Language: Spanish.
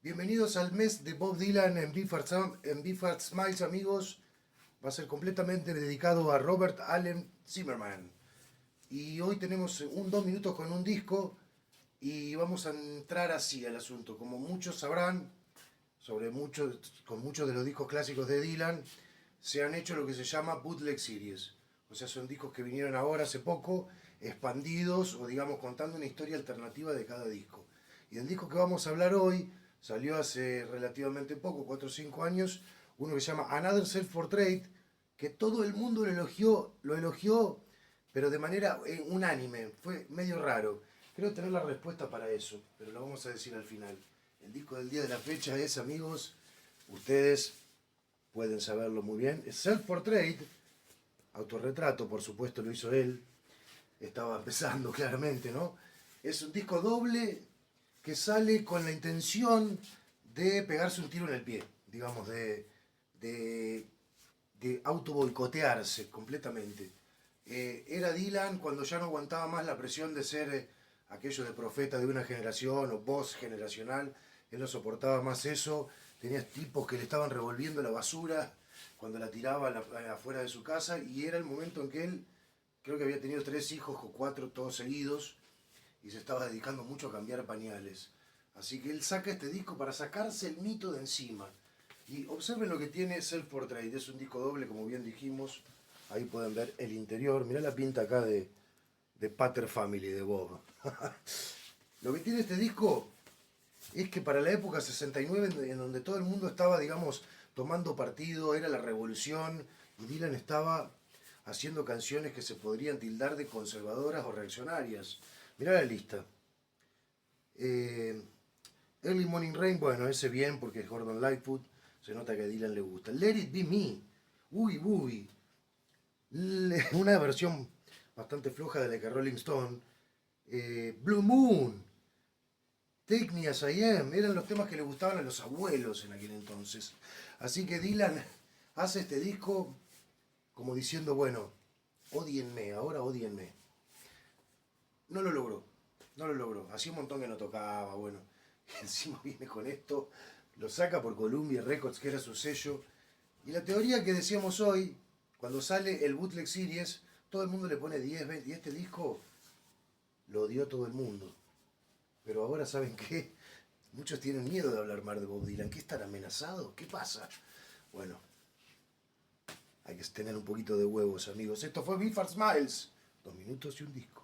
Bienvenidos al mes de Bob Dylan en Biffard Smiles, amigos. Va a ser completamente dedicado a Robert Allen Zimmerman. Y hoy tenemos 2 minutos con un disco y vamos a entrar así al asunto. Como muchos sabrán, con muchos de los discos clásicos de Dylan, se han hecho lo que se llama bootleg series. O sea, son discos que vinieron ahora hace poco, expandidos o digamos contando una historia alternativa de cada disco. Y el disco que vamos a hablar hoy salió hace relativamente poco, 4 o 5 años, uno que se llama Another Self-Portrait, que todo el mundo lo elogió, pero de manera unánime, fue medio raro. Creo tener la respuesta para eso, pero lo vamos a decir al final. El disco del día de la fecha es, amigos, ustedes pueden saberlo muy bien, es Self-Portrait, autorretrato, por supuesto lo hizo él, estaba empezando claramente, ¿no? Es un disco doble que sale con la intención de pegarse un tiro en el pie, digamos, de auto boicotearse completamente. Era Dylan cuando ya no aguantaba más la presión de ser aquello de profeta de una generación o voz generacional. Él no soportaba más eso. Tenía tipos que le estaban revolviendo la basura cuando la tiraba afuera de su casa, y era el momento en que él, creo que había tenido 3 hijos o 4 todos seguidos, y se estaba dedicando mucho a cambiar pañales. Así que él saca este disco para sacarse el mito de encima. Y observen lo que tiene Self Portrait. Es un disco doble, como bien dijimos. Ahí pueden ver el interior. Mirá la pinta acá de Pater Family de Bob. Lo que tiene este disco es que para la época 69, en donde todo el mundo estaba, digamos, tomando partido, era la revolución, y Dylan estaba haciendo canciones que se podrían tildar de conservadoras o reaccionarias. Mirá la lista. Early Morning Rain, bueno, ese bien porque es Gordon Lightfoot, se nota que a Dylan le gusta. Let It Be Me, uy, uy, una versión bastante floja de la que Rolling Stone. Blue Moon, Take Me As I Am, eran los temas que le gustaban a los abuelos en aquel entonces. Así que Dylan hace este disco como diciendo, bueno, odienme, ahora odienme. No lo logró, no lo logró. Hacía un montón que no tocaba, bueno. Y encima viene con esto, lo saca por Columbia Records, que era su sello. Y la teoría que decíamos hoy, cuando sale el Bootleg Series, todo el mundo le pone 10, 20, y este disco lo odió todo el mundo. Pero ahora, ¿saben qué? Muchos tienen miedo de hablar mal de Bob Dylan. ¿Qué, están amenazados? ¿Qué pasa? Bueno, hay que tener un poquito de huevos, amigos. Esto fue Biffard Smiles. 2 minutos y un disco.